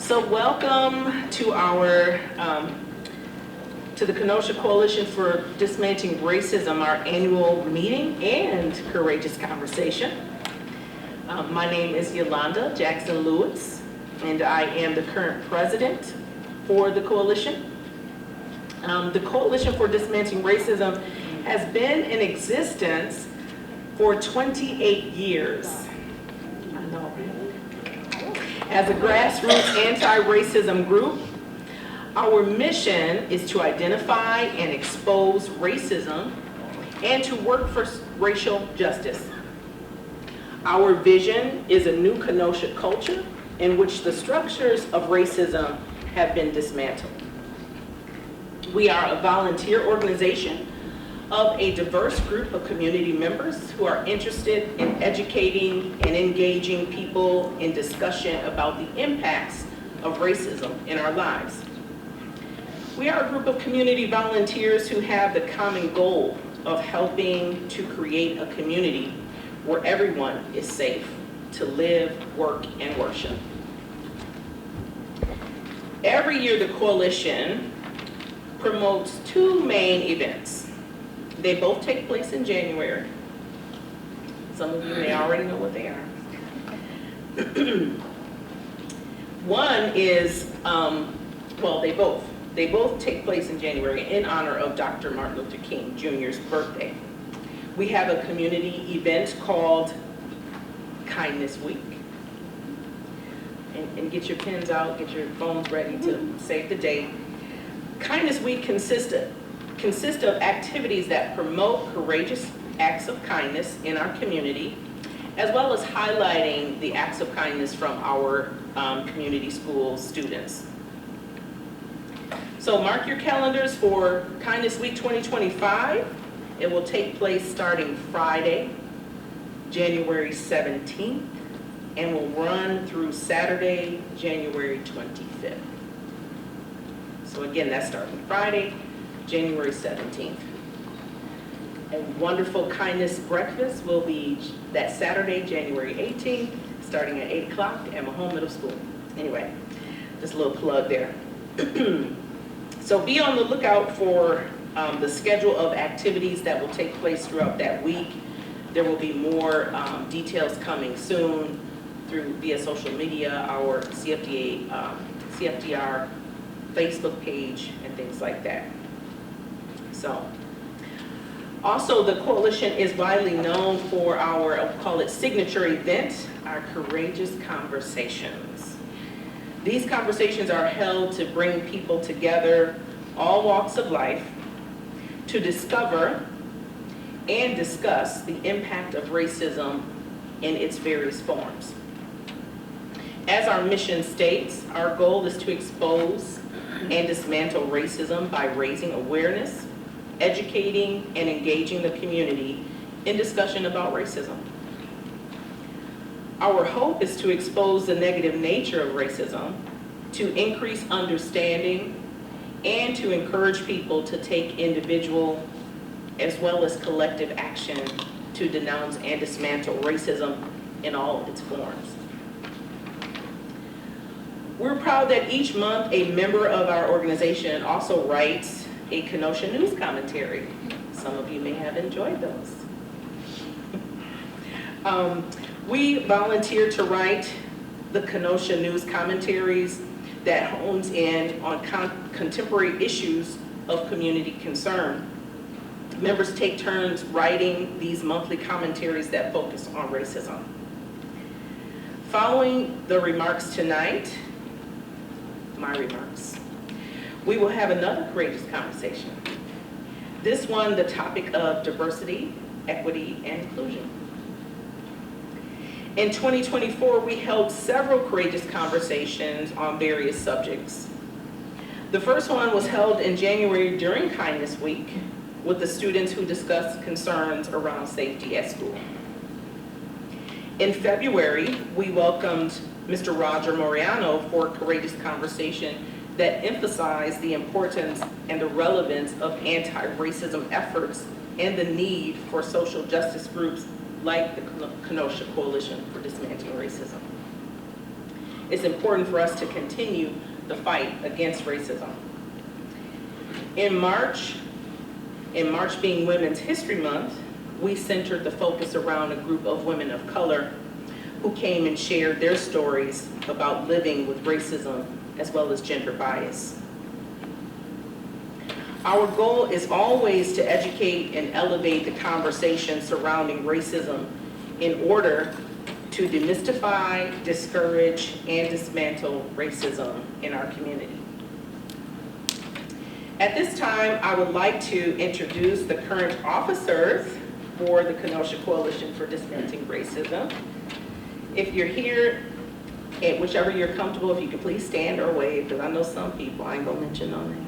So welcome to our to the Kenosha Coalition for Dismantling Racism, our annual meeting and courageous conversation. My name is Yolanda Jackson Lewis, and I am the current president for the coalition. The Coalition for Dismantling Racism has been in existence for 28 years. I know. As a grassroots anti-racism group, our mission is to identify and expose racism and to work for racial justice. Our vision is a new Kenosha culture in which the structures of racism have been dismantled. We are a volunteer organization of a diverse group of community members who are interested in educating and engaging people in discussion about the impacts of racism in our lives. We are a group of community volunteers who have the common goal of helping to create a community where everyone is safe to live, work, and worship. Every year, the coalition promotes two main events. They both take place in January. Some of you may already know what they are. One is, they both take place in January in honor of Dr. Martin Luther King Jr.'s birthday. We have a community event called Kindness Week. And get your pens out, get your phones ready to save the date. Kindness Week consists of activities that promote courageous acts of kindness in our community, as well as highlighting the acts of kindness from our community school students. So mark your calendars for Kindness Week 2025. It will take place starting Friday, January 17th, and will run through Saturday, January 25th. So again, that's starting Friday, January 17th. A wonderful kindness breakfast will be that Saturday, January 18th, starting at 8 o'clock at Mahone Middle School. Anyway, just a little plug there. So be on the lookout for the schedule of activities that will take place throughout that week. There will be more details coming soon via social media, our CFDR Facebook page, and things like that. So, also the coalition is widely known for our, I'll call it signature event, our Courageous Conversations. These conversations are held to bring people together, all walks of life, to discover and discuss the impact of racism in its various forms. As our mission states, our goal is to expose and dismantle racism by raising awareness, educating, and engaging the community in discussion about racism. Our hope is to expose the negative nature of racism, to increase understanding, and to encourage people to take individual as well as collective action to denounce and dismantle racism in all its forms. We're proud that each month a member of our organization also writes a Kenosha news commentary. Some of you may have enjoyed those. We volunteer to write the Kenosha news commentaries that hones in on contemporary issues of community concern. Members take turns writing these monthly commentaries that focus on racism. Following the remarks tonight, my remarks, we will have another courageous conversation. This one, the topic of diversity, equity, and inclusion. In 2024, we held several courageous conversations on various subjects. The first one was held in January during Kindness Week with the students who discussed concerns around safety at school. In February, we welcomed Mr. Roger Moriano for a courageous conversation that emphasized the importance and the relevance of anti-racism efforts and the need for social justice groups like the Kenosha Coalition for Dismantling Racism. it's important for us to continue the fight against racism. In March being Women's History Month, we centered the focus around a group of women of color who came and shared their stories about living with racism as well as gender bias. Our goal is always to educate and elevate the conversation surrounding racism in order to demystify, discourage, and dismantle racism in our community. At this time, I would like to introduce the current officers for the Kenosha Coalition for Dismantling Racism. If you're here, and whichever you're comfortable, if you could please stand or wave, because I know some people, I ain't gonna mention no names,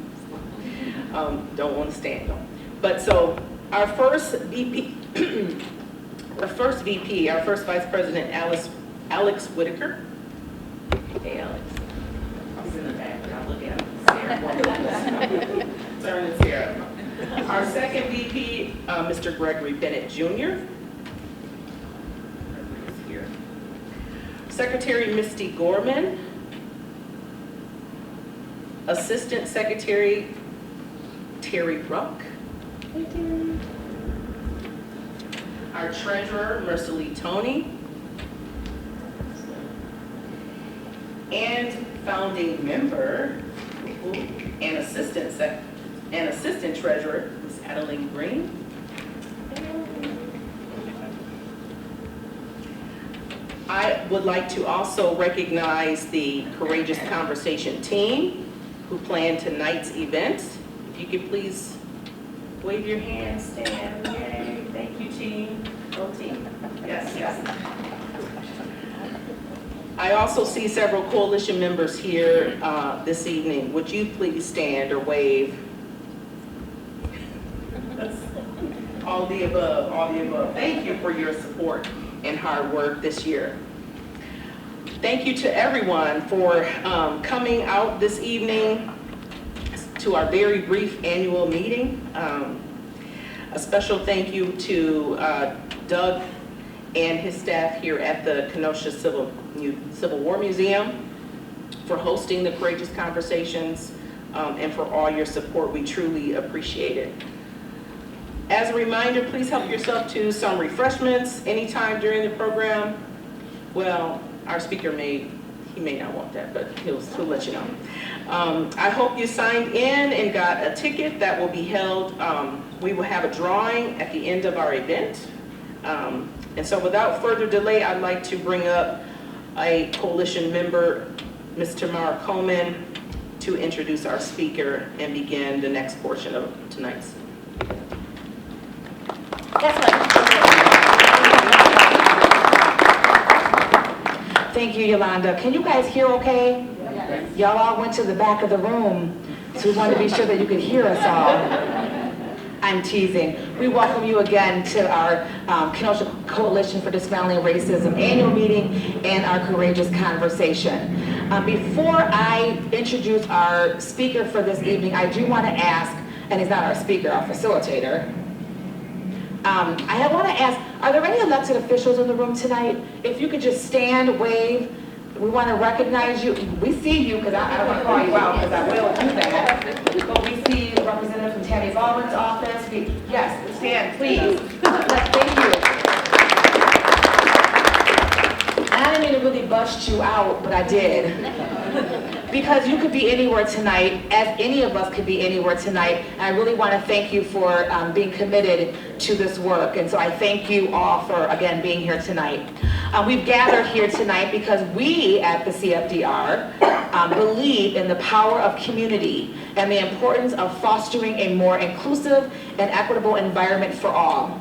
don't want to stand them. But so our first VP, our first Vice President, Alex Whitaker. Hey, Alex. He's in the back, but I'll look at him. Turn and Sarah. Our second VP, Mr. Gregory Bennett Jr. Is here. Secretary Misty Gorman. Assistant Secretary Terry Ruck. Hey, Terry. Our Treasurer, Mercily Tony. And founding member and Assistant Treasurer, Ms. Adeline Green. I would like to also recognize the Courageous Conversation team who planned tonight's event. If you could please wave your hands, stand. Yay. Thank you, team. Go team. Yes, yes. I also see several coalition members here this evening. Would you please stand or wave? All the above, all the above. Thank you for your support and hard work this year. Thank you to everyone for coming out this evening to our very brief annual meeting. A special thank you to Doug and his staff here at the Kenosha Civil War Museum for hosting the Courageous Conversations and for all your support. We truly appreciate it. As a reminder, please help yourself to some refreshments anytime during the program. Well, our speaker he may not want that, but he'll let you know. I hope you signed in and got a ticket that will be held. We will have a drawing at the end of our event. And so without further delay, I'd like to bring up a coalition member, Ms. Tamara Coleman, to introduce our speaker and begin the next portion of tonight's. Thank you, Yolanda. Can you guys hear okay? Yes. Y'all all went to the back of the room, so we wanted to be sure that you could hear us all. I'm teasing. We welcome you again to our Kenosha Coalition for Dismantling Racism annual meeting and our Courageous Conversation. Before I introduce our speaker for this evening, I do want to ask, and he's not our speaker, our facilitator, I want to ask, are there any elected officials in the room tonight? If you could just stand, wave. We want to recognize you. We see you, because I don't want to call you out, because I will do that. But we see a representative from Tammy Baldwin's office. Yes, stand, please. Thank you. I didn't mean to really bust you out, but I did. Because you could be anywhere tonight, as any of us could be anywhere tonight. And I really want to thank you for being committed to this work. And so I thank you all for, again, being here tonight. We've gathered here tonight because we at the CFDR believe in the power of community and the importance of fostering a more inclusive and equitable environment for all.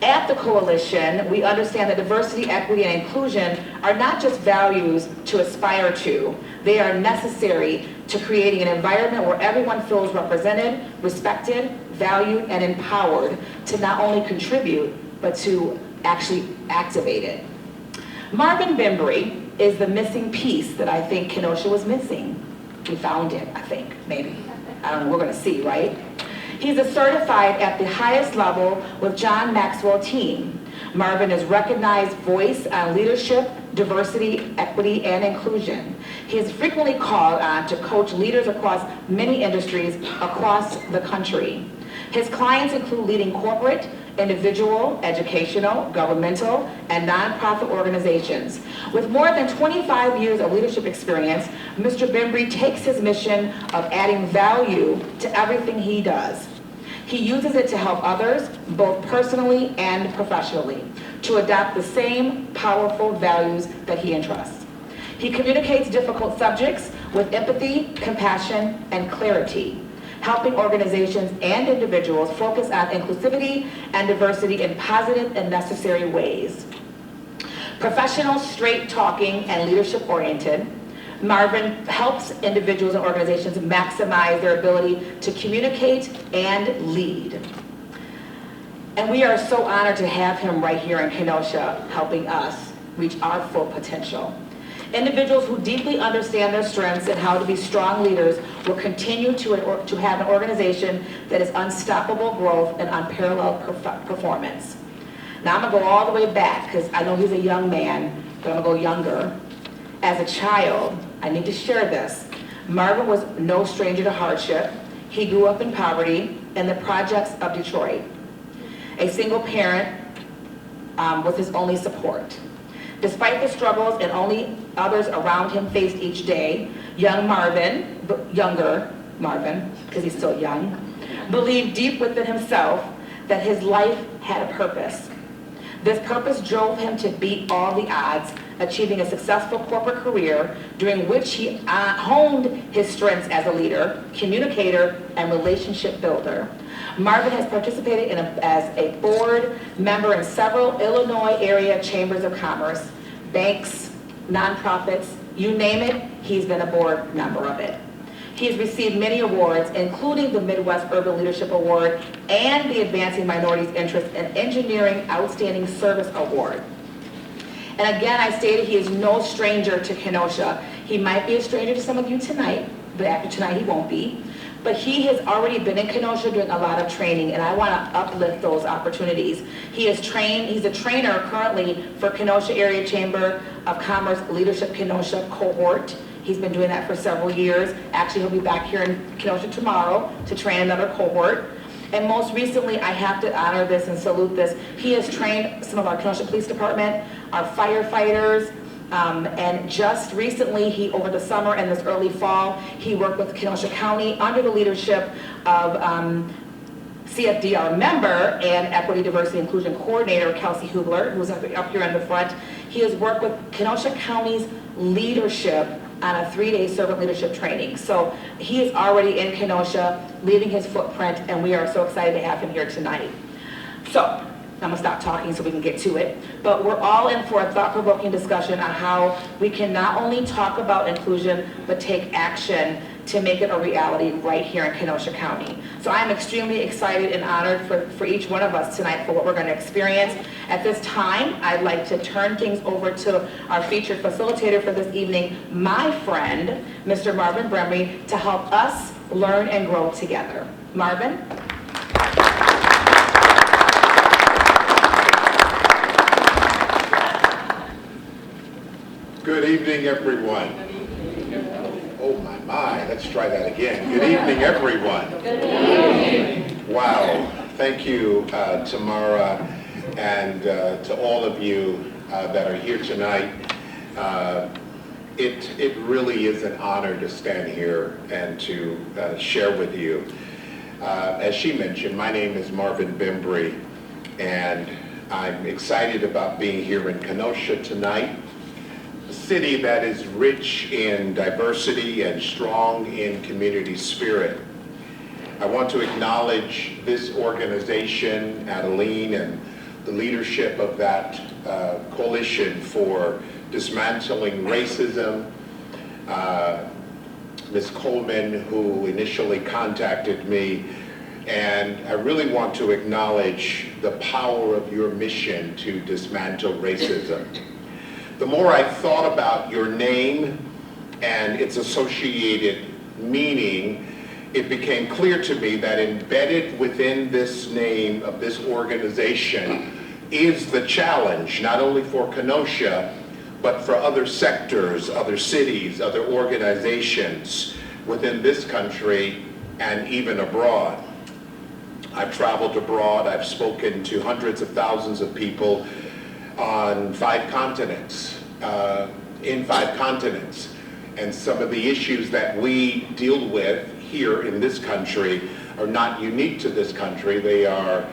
At the Coalition, we understand that diversity, equity, and inclusion are not just values to aspire to. They are necessary to creating an environment where everyone feels represented, respected, valued, and empowered to not only contribute, but to actually activate it. Marvin Bembry is the missing piece that I think Kenosha was missing. We found it, I think, maybe. I don't know, we're gonna see, right? He's a certified at the highest level with John Maxwell team. Marvin is recognized voice on leadership, diversity, equity, and inclusion. He is frequently called on to coach leaders across many industries across the country. His clients include leading corporate, individual, educational, governmental, and nonprofit organizations. With more than 25 years of leadership experience, Mr. Bembry takes his mission of adding value to everything he does. He uses it to help others, both personally and professionally, to adopt the same powerful values that he entrusts. He communicates difficult subjects with empathy, compassion, and clarity, helping organizations and individuals focus on inclusivity and diversity in positive and necessary ways. Professional, straight-talking, and leadership-oriented, Marvin helps individuals and organizations maximize their ability to communicate and lead. And we are so honored to have him right here in Kenosha, helping us reach our full potential. Individuals who deeply understand their strengths and how to be strong leaders will continue to have an organization that is unstoppable growth and unparalleled performance. Now I'm gonna go all the way back, because I know he's a young man, but I'm gonna go younger. As a child, I need to share this. Marvin was no stranger to hardship. He grew up in poverty in the projects of Detroit. A single parent was his only support. Despite the struggles and only others around him faced each day, younger Marvin, because he's still young, believed deep within himself that his life had a purpose. This purpose drove him to beat all the odds, achieving a successful corporate career during which he honed his strengths as a leader, communicator, and relationship builder. Marvin has participated as a board member in several Illinois area chambers of commerce, banks, nonprofits, you name it, he's been a board member of it. He has received many awards, including the Midwest Urban Leadership Award and the Advancing Minorities' Interest in Engineering Outstanding Service Award. And again, I stated he is no stranger to Kenosha. He might be a stranger to some of you tonight, but after tonight he won't be. But he has already been in Kenosha doing a lot of training, and I want to uplift those opportunities. He's a trainer currently for Kenosha Area Chamber of Commerce Leadership Kenosha cohort. He's been doing that for several years. Actually, he'll be back here in Kenosha tomorrow to train another cohort. And most recently, I have to honor this and salute this. He has trained some of our Kenosha Police Department, our firefighters, and just recently, over the summer and this early fall, he worked with Kenosha County under the leadership of CFDR member and Equity, Diversity, Inclusion Coordinator, Kelsey Hubler, who's up here in the front. He has worked with Kenosha County's leadership on a 3-day servant leadership training. So he is already in Kenosha, leaving his footprint, and we are so excited to have him here tonight. So, I'm gonna stop talking so we can get to it. But we're all in for a thought-provoking discussion on how we can not only talk about inclusion, but take action to make it a reality right here in Kenosha County. So I'm extremely excited and honored for each one of us tonight for what we're gonna experience. At this time, I'd like to turn things over to our featured facilitator for this evening, my friend, Mr. Marvin Bembry, to help us learn and grow together. Marvin? Good evening, everyone. Oh, my, let's try that again. Good evening, everyone. Good evening. Wow, thank you, Tamara, and to all of you that are here tonight. It really is an honor to stand here and to share with you. As she mentioned, my name is Marvin Bembry, and I'm excited about being here in Kenosha tonight. A city that is rich in diversity and strong in community spirit. I want to acknowledge this organization, Adeline, and the leadership of that coalition for dismantling racism. Ms. Coleman, who initially contacted me, and I really want to acknowledge the power of your mission to dismantle racism. The more I thought about your name and its associated meaning, it became clear to me that embedded within this name of this organization is the challenge, not only for Kenosha, but for other sectors, other cities, other organizations within this country and even abroad. I've traveled abroad. I've spoken to hundreds of thousands of people on 5 continents, in 5 continents. And some of the issues that we deal with here in this country are not unique to this country. They are,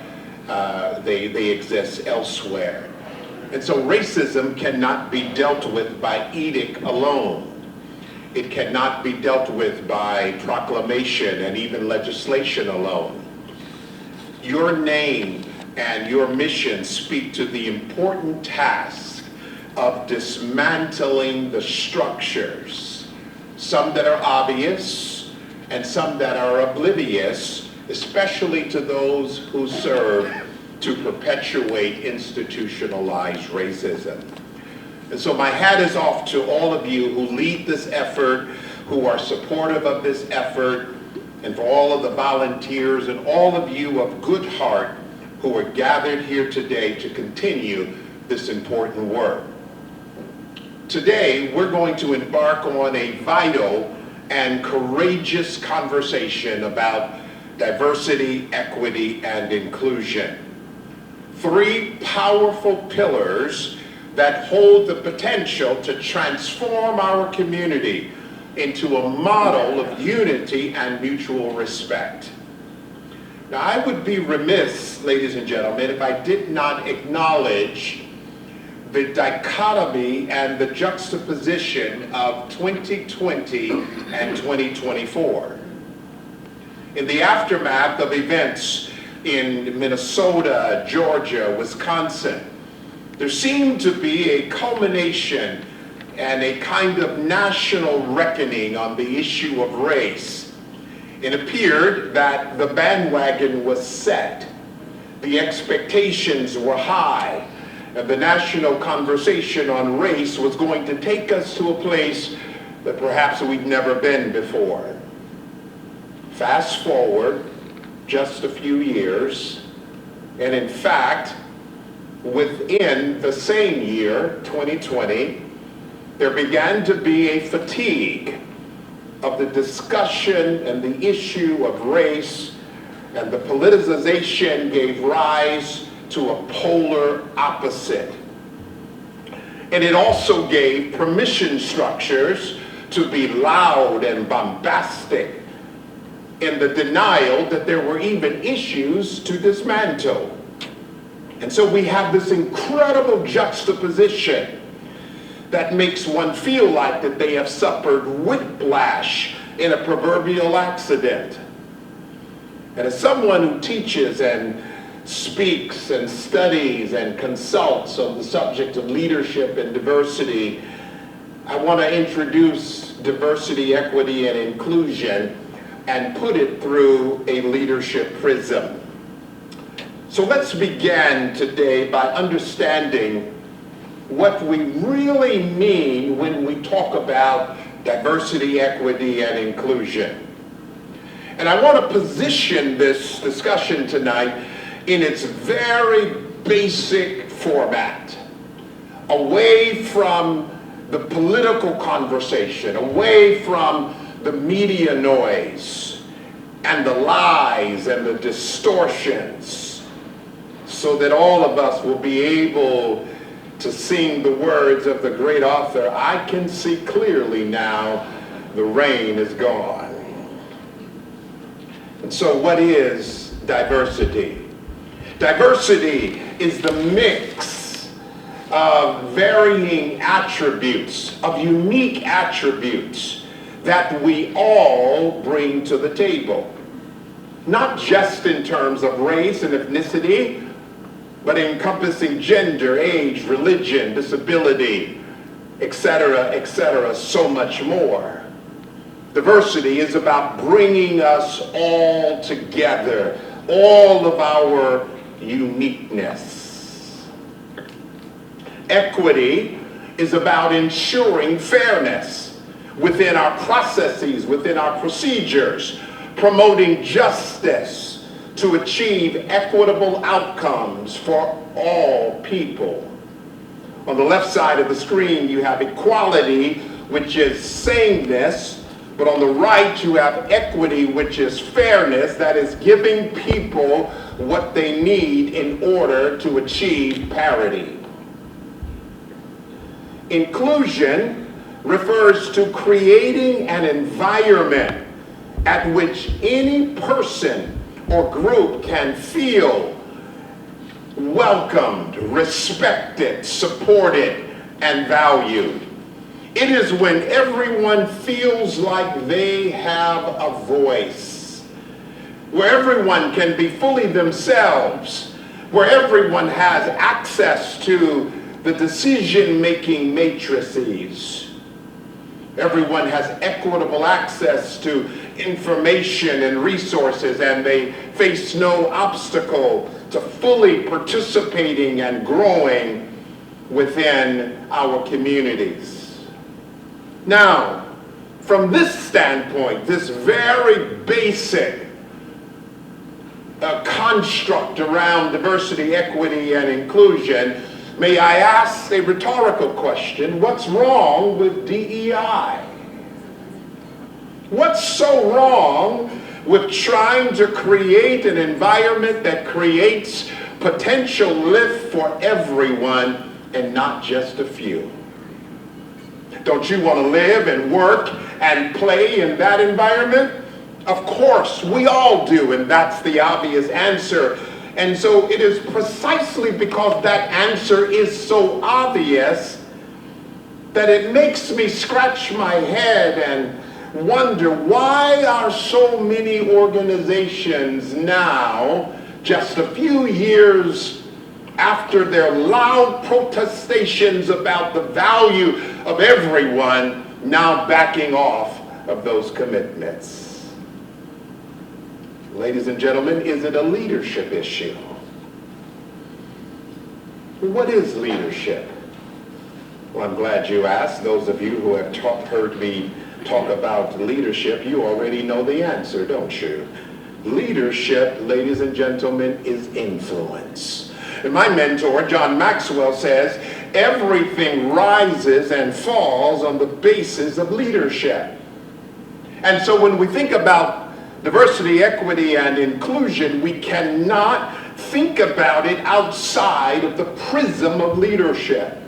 they exist elsewhere. And so racism cannot be dealt with by edict alone. It cannot be dealt with by proclamation and even legislation alone. Your name and your mission speak to the important task of dismantling the structures, some that are obvious and some that are oblivious, especially to those who serve to perpetuate institutionalized racism. And so my hat is off to all of you who lead this effort, who are supportive of this effort, and for all of the volunteers and all of you of good heart who are gathered here today to continue this important work. Today, we're going to embark on a vital and courageous conversation about diversity, equity, and inclusion. 3 powerful pillars that hold the potential to transform our community into a model of unity and mutual respect. Now, I would be remiss, ladies and gentlemen, if I did not acknowledge the dichotomy and the juxtaposition of 2020 and 2024. In the aftermath of events in Minnesota, Georgia, Wisconsin, there seemed to be a culmination and a kind of national reckoning on the issue of race. It appeared that the bandwagon was set, the expectations were high, and the national conversation on race was going to take us to a place that perhaps we'd never been before. Fast forward just a few years, and in fact, within the same year, 2020, there began to be a fatigue of the discussion and the issue of race, and the politicization gave rise to a polar opposite. And it also gave permission structures to be loud and bombastic in the denial that there were even issues to dismantle. And so we have this incredible juxtaposition that makes one feel like that they have suffered whiplash in a proverbial accident. And as someone who teaches and speaks and studies and consults on the subject of leadership and diversity, I want to introduce diversity, equity, and inclusion and put it through a leadership prism. So let's begin today by understanding what we really mean when we talk about diversity, equity, and inclusion. And I want to position this discussion tonight in its very basic format, away from the political conversation, away from the media noise and the lies and the distortions, so that all of us will be able to sing the words of the great author, "I can see clearly now, the rain is gone." And so what is diversity? Diversity is the mix of varying attributes, of unique attributes that we all bring to the table. Not just in terms of race and ethnicity, but encompassing gender, age, religion, disability, etc., so much more. Diversity is about bringing us all together, all of our uniqueness. Equity is about ensuring fairness within our processes, within our procedures, promoting justice to achieve equitable outcomes for all people. On the left side of the screen, you have equality, which is sameness. But on the right, you have equity, which is fairness, that is giving people what they need in order to achieve parity. Inclusion refers to creating an environment at which any person or group can feel welcomed, respected, supported, and valued. It is when everyone feels like they have a voice, where everyone can be fully themselves, where everyone has access to the decision-making matrices. Everyone has equitable access to information and resources, and they face no obstacle to fully participating and growing within our communities. Now, from this standpoint, this very basic construct around diversity, equity, and inclusion, may I ask a rhetorical question? What's wrong with DEI? What's so wrong with trying to create an environment that creates potential lift for everyone and not just a few? Don't you want to live and work and play in that environment? Of course, we all do, and that's the obvious answer. And so it is precisely because that answer is so obvious that it makes me scratch my head and wonder, why are so many organizations now, just a few years after their loud protestations about the value of everyone, now backing off of those commitments? Ladies and gentlemen, is it a leadership issue? What is leadership? Well, I'm glad you asked. Those of you who have heard me talk about leadership, you already know the answer, don't you? Leadership, ladies and gentlemen, is influence. And my mentor, John Maxwell, says everything rises and falls on the basis of leadership. And so when we think about diversity, equity, and inclusion, we cannot think about it outside of the prism of leadership.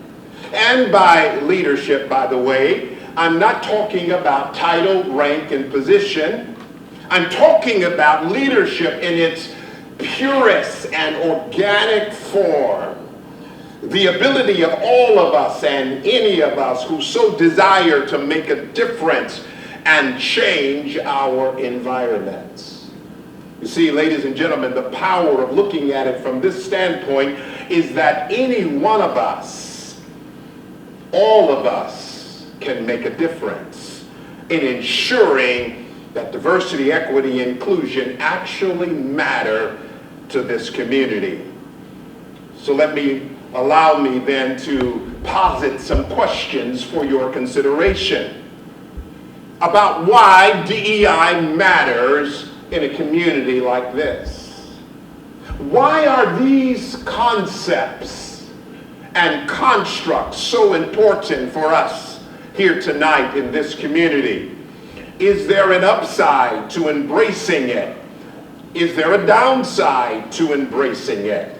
And by leadership, by the way, I'm not talking about title, rank, and position. I'm talking about leadership in its purest and organic form. The ability of all of us and any of us who so desire to make a difference and change our environments. You see, ladies and gentlemen, the power of looking at it from this standpoint is that any one of us, all of us, can make a difference in ensuring that diversity, equity, inclusion actually matter to this community. So allow me then to posit some questions for your consideration about why DEI matters in a community like this. Why are these concepts and constructs so important for us here tonight in this community? Is there an upside to embracing it? Is there a downside to embracing it?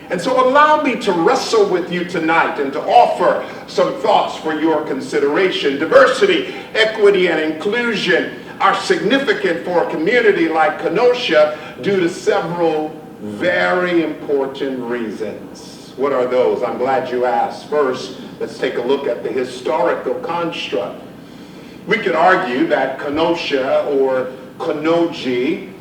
And so allow me to wrestle with you tonight and to offer some thoughts for your consideration. Diversity, equity, and inclusion are significant for a community like Kenosha due to several very important reasons. What are those? I'm glad you asked. First, let's take a look at the historical construct. We could argue that Kenosha, or Kenoji,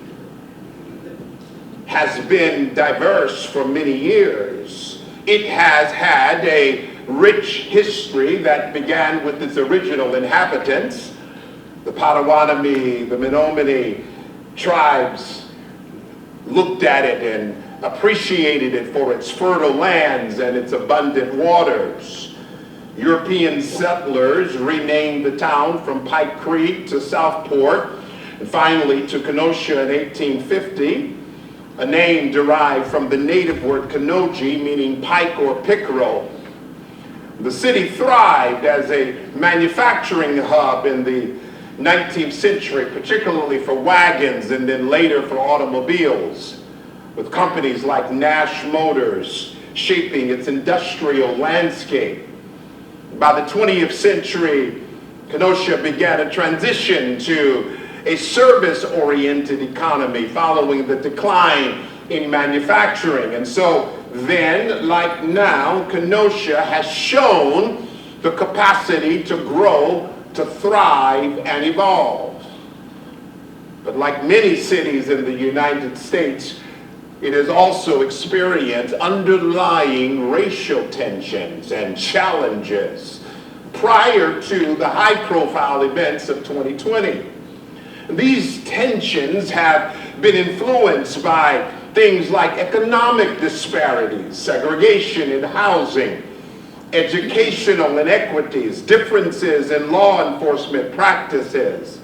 has been diverse for many years. It has had a rich history that began with its original inhabitants. The Potawatomi, the Menominee tribes looked at it and appreciated it for its fertile lands and its abundant waters. European settlers renamed the town from Pike Creek to Southport, and finally to Kenosha in 1850. A name derived from the native word Kenoji, meaning pike or pickerel. The city thrived as a manufacturing hub in the 19th century, particularly for wagons and then later for automobiles, with companies like Nash Motors shaping its industrial landscape. By the 20th century, Kenosha began a transition to a service-oriented economy following the decline in manufacturing. And so then, like now, Kenosha has shown the capacity to grow, to thrive, and evolve. But like many cities in the United States, it has also experienced underlying racial tensions and challenges prior to the high-profile events of 2020. These tensions have been influenced by things like economic disparities, segregation in housing, educational inequities, differences in law enforcement practices,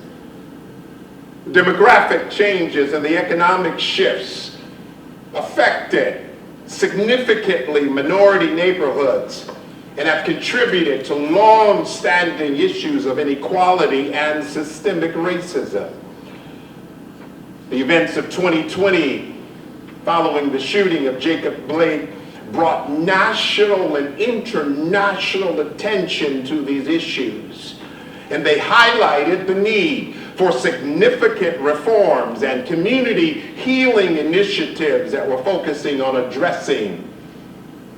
demographic changes and the economic shifts affected significantly minority neighborhoods and have contributed to long-standing issues of inequality and systemic racism. The events of 2020, following the shooting of Jacob Blake, brought national and international attention to these issues. And they highlighted the need for significant reforms and community healing initiatives that were focusing on addressing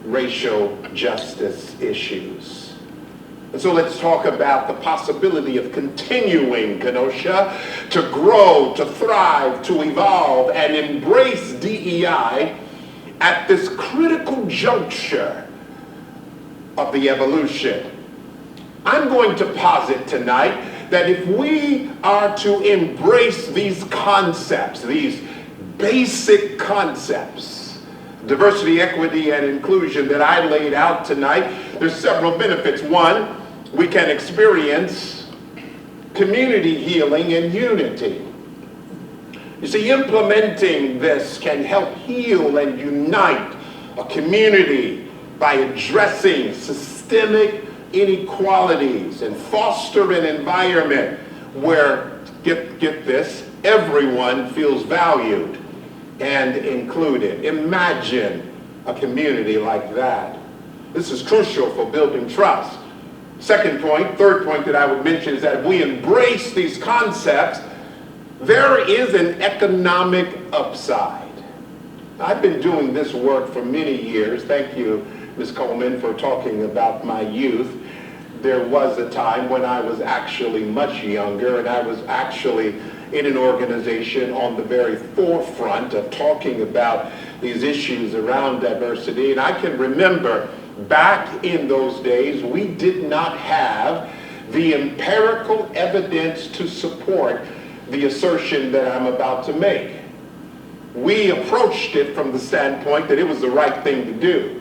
racial justice issues. And so let's talk about the possibility of continuing Kenosha to grow, to thrive, to evolve, and embrace DEI at this critical juncture of the evolution. I'm going to posit tonight that if we are to embrace these concepts, these basic concepts, diversity, equity, and inclusion that I laid out tonight, there's several benefits. One, we can experience community healing and unity. You see, implementing this can help heal and unite a community by addressing systemic inequalities and foster an environment where, get this, everyone feels valued and included. Imagine a community like that. This is crucial for building trust. Third point that I would mention is that if we embrace these concepts, there is an economic upside. I've been doing this work for many years. Thank you, Ms. Coleman, for talking about my youth. There was a time when I was actually much younger, and I was actually in an organization on the very forefront of talking about these issues around diversity. And I can remember back in those days, we did not have the empirical evidence to support the assertion that I'm about to make. We approached it from the standpoint that it was the right thing to do.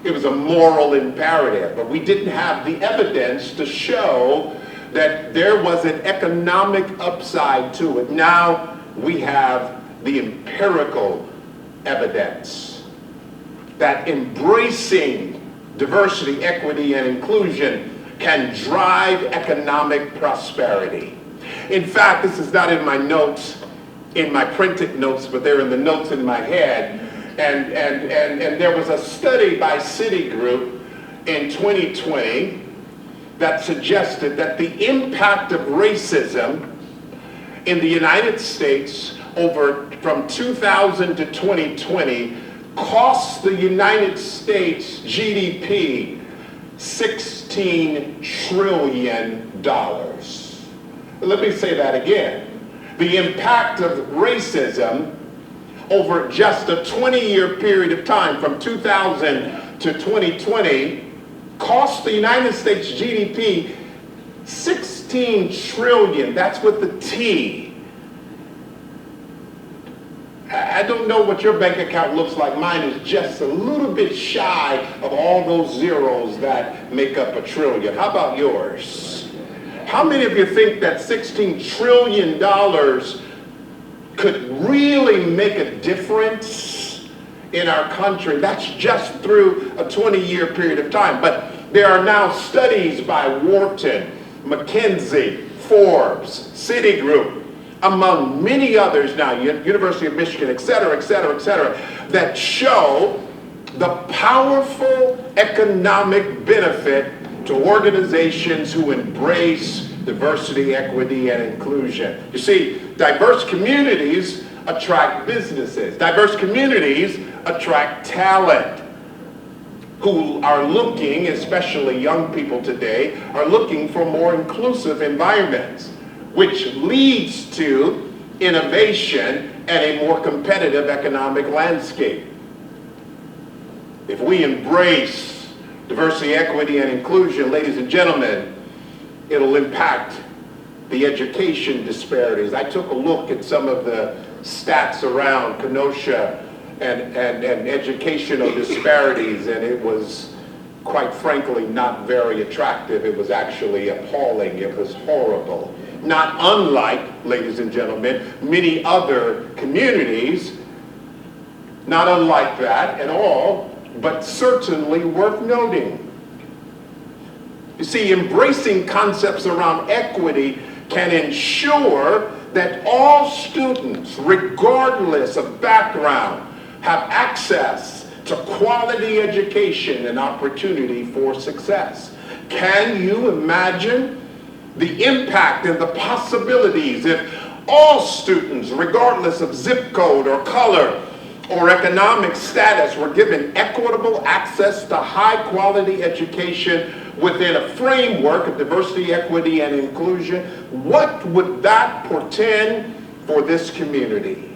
It was a moral imperative, but we didn't have the evidence to show that there was an economic upside to it. Now we have the empirical evidence that embracing diversity, equity, and inclusion can drive economic prosperity. In fact, this is not in my notes, in my printed notes, but they're in the notes in my head. And there was a study by Citigroup in 2020 that suggested that the impact of racism in the United States from 2000 to 2020 cost the United States GDP $16 trillion. Let me say that again. The impact of racism over just a 20-year period of time from 2000 to 2020 cost the United States GDP $16 trillion. That's with the T. I don't know what your bank account looks like. Mine is just a little bit shy of all those zeros that make up a trillion. How about yours? How many of you think that $16 trillion could really make a difference in our country? That's just through a 20-year period of time. But There are now studies by Wharton, McKinsey, Forbes, Citigroup, among many others now, University of Michigan, et cetera, et cetera, et cetera, that show the powerful economic benefit to organizations who embrace diversity, equity, and inclusion. You see, diverse communities attract businesses. Diverse communities attract talent who are looking, especially young people today, are looking for more inclusive environments, which leads to innovation and a more competitive economic landscape. If we embrace diversity, equity, and inclusion, ladies and gentlemen, it'll impact the education disparities. I took a look at some of the stats around Kenosha and educational disparities, and it was, quite frankly, not very attractive. It was actually appalling. It was horrible. Not unlike, ladies and gentlemen, many other communities, not unlike that at all, but certainly worth noting. You see, embracing concepts around equity can ensure that all students, regardless of background, have access to quality education and opportunity for success. Can you imagine the impact and the possibilities if all students, regardless of zip code or color or economic status, were given equitable access to high-quality education within a framework of diversity, equity, and inclusion? What would that portend for this community?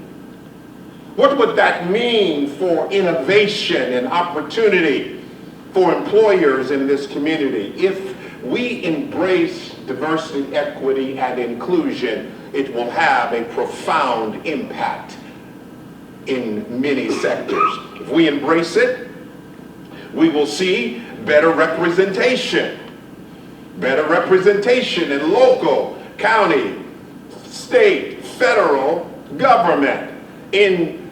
What would that mean for innovation and opportunity for employers in this community? If we embrace diversity, equity, and inclusion, it will have a profound impact in many sectors. If we embrace it, we will see better representation in local, county, state, federal government, in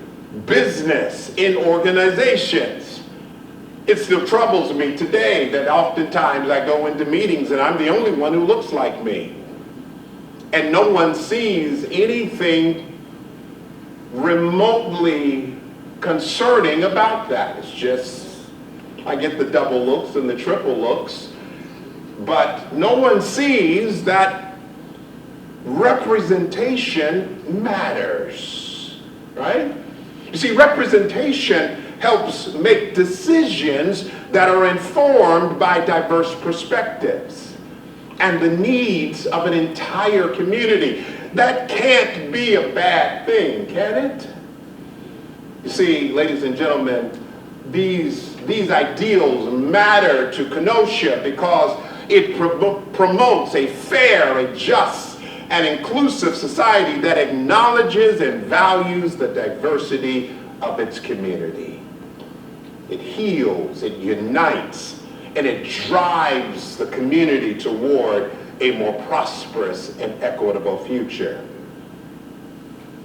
business, in organizations. It still troubles me today that oftentimes I go into meetings and I'm the only one who looks like me. And no one sees anything remotely concerning about that. It's just, I get the double looks and the triple looks, but no one sees that representation matters, right? You see, representation helps make decisions that are informed by diverse perspectives and the needs of an entire community. That can't be a bad thing, can it? You see, ladies and gentlemen, these ideals matter to Kenosha because it promotes a fair, a just, and inclusive society that acknowledges and values the diversity of its community. It heals, it unites, and it drives the community toward a more prosperous and equitable future.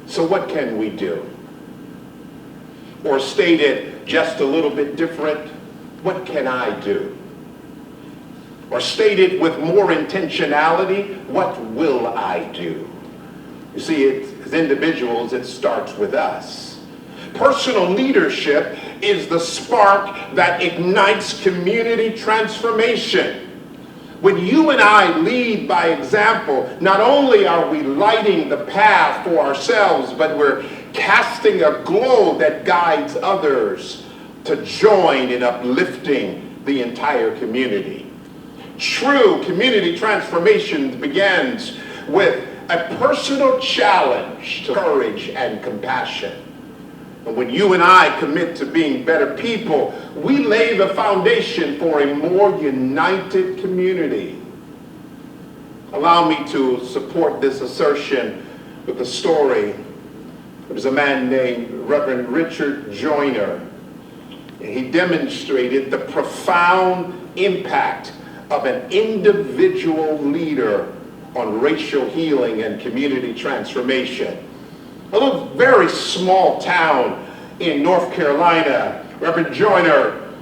So what can we do? Or stated just a little bit different, what can I do? Or stated with more intentionality, what will I do? You see, as individuals, it starts with us. Personal leadership is the spark that ignites community transformation. When you and I lead by example, not only are we lighting the path for ourselves, but we're casting a glow that guides others to join in uplifting the entire community. True community transformation begins with a personal challenge to courage and compassion. And when you and I commit to being better people, we lay the foundation for a more united community. Allow me to support this assertion with a story. There was a man named Reverend Richard Joyner. And he demonstrated the profound impact of an individual leader on racial healing and community transformation. A little very small town in North Carolina, Reverend Joyner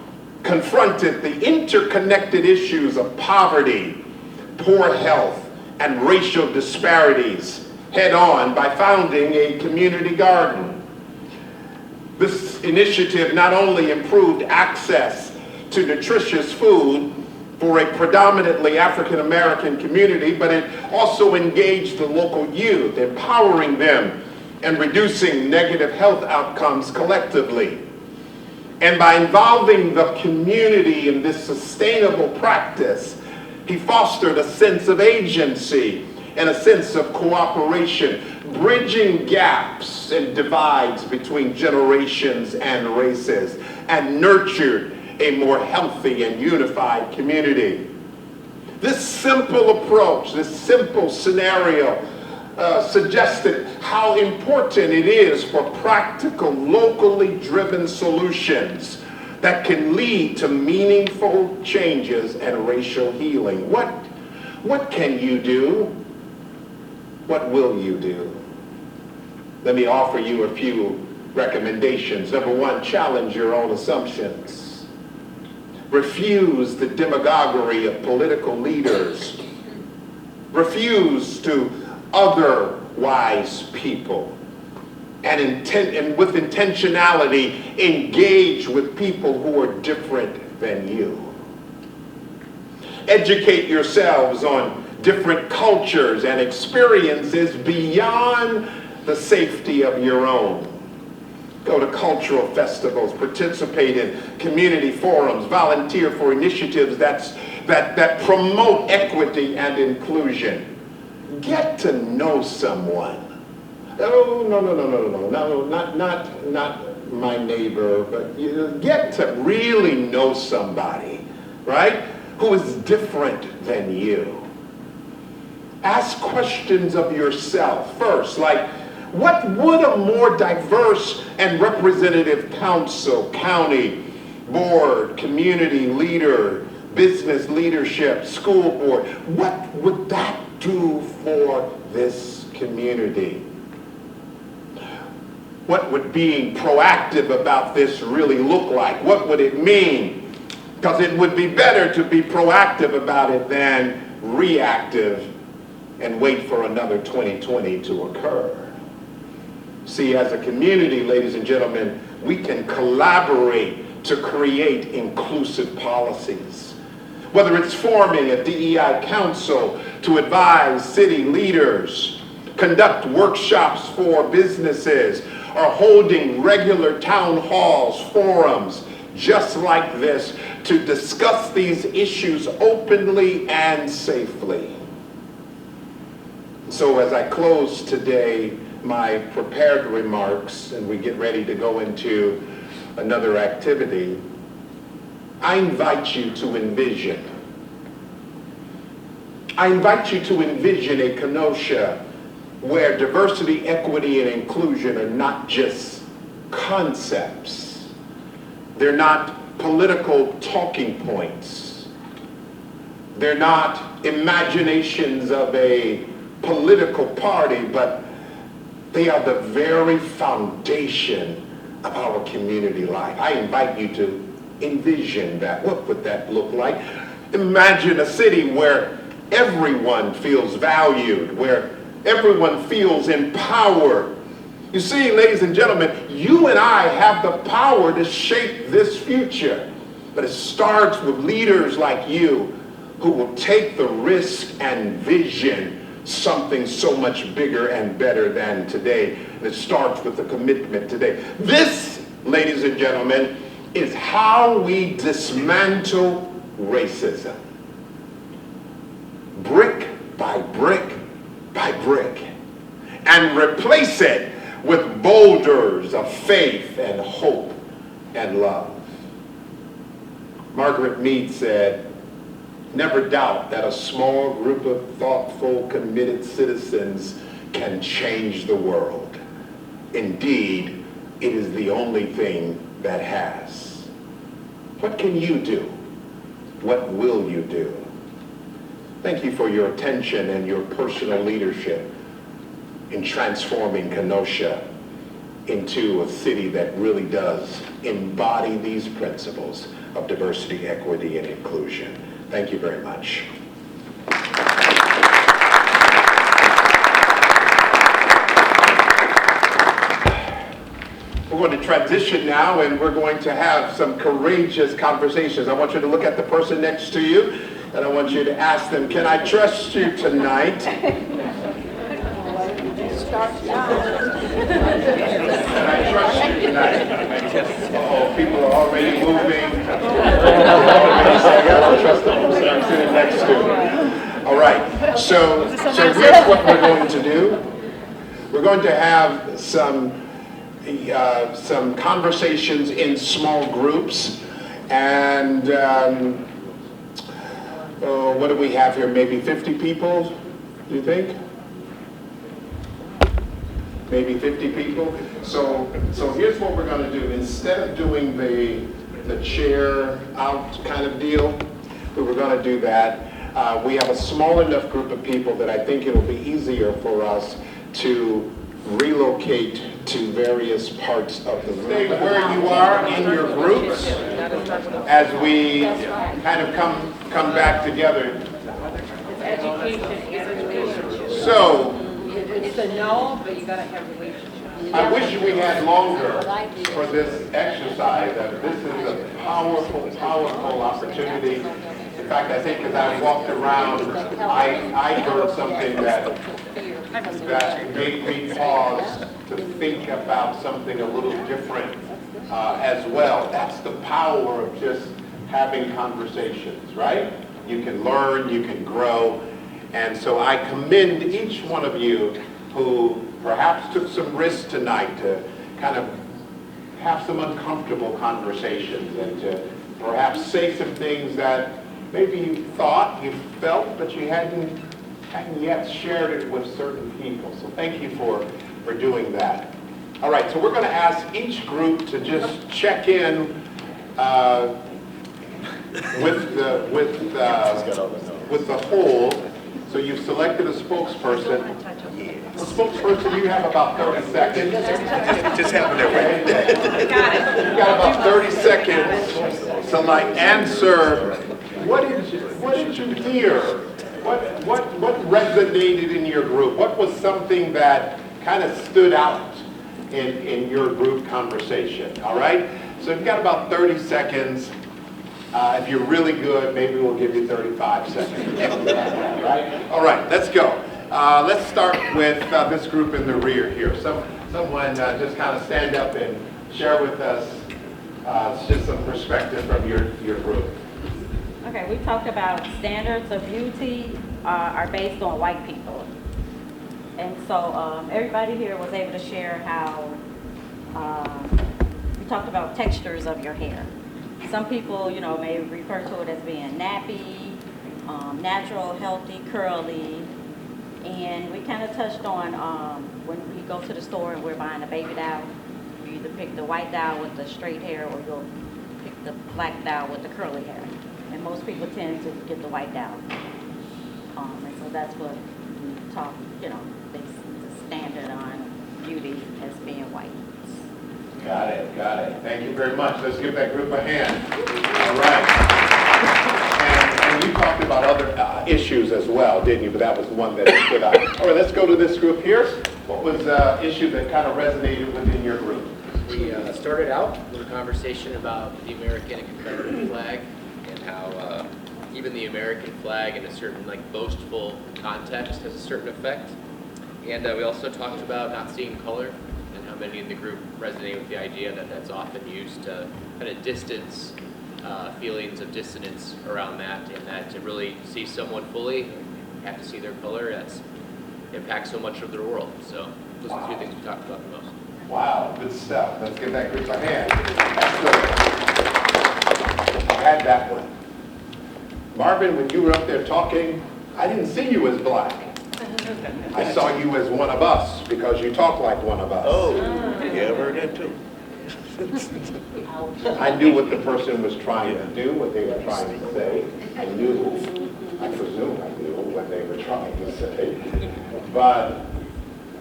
confronted the interconnected issues of poverty, poor health, and racial disparities head on by founding a community garden. This initiative not only improved access to nutritious food for a predominantly African American community, but it also engaged the local youth, empowering them and reducing negative health outcomes collectively. And by involving the community in this sustainable practice, he fostered a sense of agency and a sense of cooperation, bridging gaps and divides between generations and races, and nurtured a more healthy and unified community. This simple approach, this simple scenario suggested how important it is for practical, locally driven solutions that can lead to meaningful changes and racial healing. What can you do? What will you do? Let me offer you a few recommendations. Number one, challenge your own assumptions. Refuse the demagoguery of political leaders. Refuse to otherwise people. And with intentionality, engage with people who are different than you. Educate yourselves on different cultures and experiences beyond the safety of your own. Go to cultural festivals, participate in community forums, volunteer for initiatives that promote equity and inclusion. Get to know someone. Oh, no, not my neighbor, but you get to really know somebody, right, who is different than you. Ask questions of yourself first, like, what would a more diverse and representative council, county, board, community leader, business leadership, school board, what would that do for this community? What would being proactive about this really look like? What would it mean? Because it would be better to be proactive about it than reactive and wait for another 2020 to occur. See, as a community, ladies and gentlemen, we can collaborate to create inclusive policies. Whether it's forming a DEI council to advise city leaders, conduct workshops for businesses, or holding regular town halls, forums, just like this, to discuss these issues openly and safely. So as I close today my prepared remarks and we get ready to go into another activity, I invite you to envision. I invite you to envision a Kenosha where diversity, equity, and inclusion are not just concepts. They're not political talking points. They're not imaginations of a political party, but they are the very foundation of our community life. I invite you to envision that. What would that look like? Imagine a city where everyone feels valued, where everyone feels empowered. You see, ladies and gentlemen, you and I have the power to shape this future. But it starts with leaders like you who will take the risk and vision something so much bigger and better than today. And it starts with the commitment today. This, ladies and gentlemen, is how we dismantle racism. Brick by brick by brick. And replace it with boulders of faith and hope and love. Margaret Mead said, "Never doubt that a small group of thoughtful, committed citizens can change the world. Indeed, it is the only thing that has." What can you do? What will you do? Thank you for your attention and your personal leadership in transforming Kenosha into a city that really does embody these principles of diversity, equity, and inclusion. Thank you very much. We're going to transition now, and we're going to have some courageous conversations. I want you to look at the person next to you, and I want you to ask them, can I trust you tonight? Can I trust you tonight? Oh, people are already moving. I don't trust the person I'm sitting next to. All right, so here's what we're going to do. We're going to have some conversations in small groups, and what do we have here? Maybe 50 people, do you think? Maybe 50 people. So here's what we're going to do. Instead of doing the chair out kind of deal, we were going to do that. We have a small enough group of people that I think it'll be easier for us to relocate to various parts of the room. Stay where you are in your groups as we kind of come back together. So, it's a no, but you gotta have relationships. I wish we had longer for this exercise. This is a powerful, powerful opportunity. In fact, I think as I walked around, I heard something that made me pause to think about something a little different as well. That's the power of just having conversations, right? You can learn, you can grow. And so I commend each one of you who perhaps took some risks tonight to kind of have some uncomfortable conversations and to perhaps say some things that maybe you thought, you felt, but you hadn't yet shared it with certain people. So thank you for doing that. All right, so we're going to ask each group to just check in with the whole. So you've selected a spokesperson. The spokesperson, you have about 30 seconds. Just happened there. You've got about 30 seconds to answer. What did you hear? What resonated in your group? What was something that kind of stood out in your group conversation? All right? So you've got about 30 seconds. If you're really good, maybe we'll give you 35 seconds. Right? All right, let's go. Let's start with this group in the rear here. Someone just kind of stand up and share with us just some perspective from your group. Okay, we talked about standards of beauty are based on white people. And so everybody here was able to share how we talked about textures of your hair. Some people, may refer to it as being nappy, natural, healthy, curly. And we kind of touched on when we go to the store and we're buying a baby doll, you either pick the white doll with the straight hair or you'll pick the black doll with the curly hair. And most people tend to get the white doll. And so that's what we talk, the standard on beauty as being white. Got it. Thank you very much. Let's give that group a hand. All right. And you talked about other issues as well, didn't you? But that was one that stood out. All right, let's go to this group here. What was an issue that kind of resonated within your group? We started out with a conversation about the American and Confederate flag and how even the American flag in a certain boastful context has a certain effect. And we also talked about not seeing color and how many in the group resonate with the idea that that's often used to kind of distance feelings of dissonance around that, and that to really see someone fully, you have to see their color. That's impacts so much of their world. So those are the two things we talked about the most. Wow, good stuff. Let's give that group a hand. Excellent. I had that one. Marvin, when you were up there talking, I didn't see you as black. I saw you as one of us because you talk like one of us. Oh, yeah, I've heard that too. I knew what the person was trying to do, what they were trying to say. I presume I knew what they were trying to say. But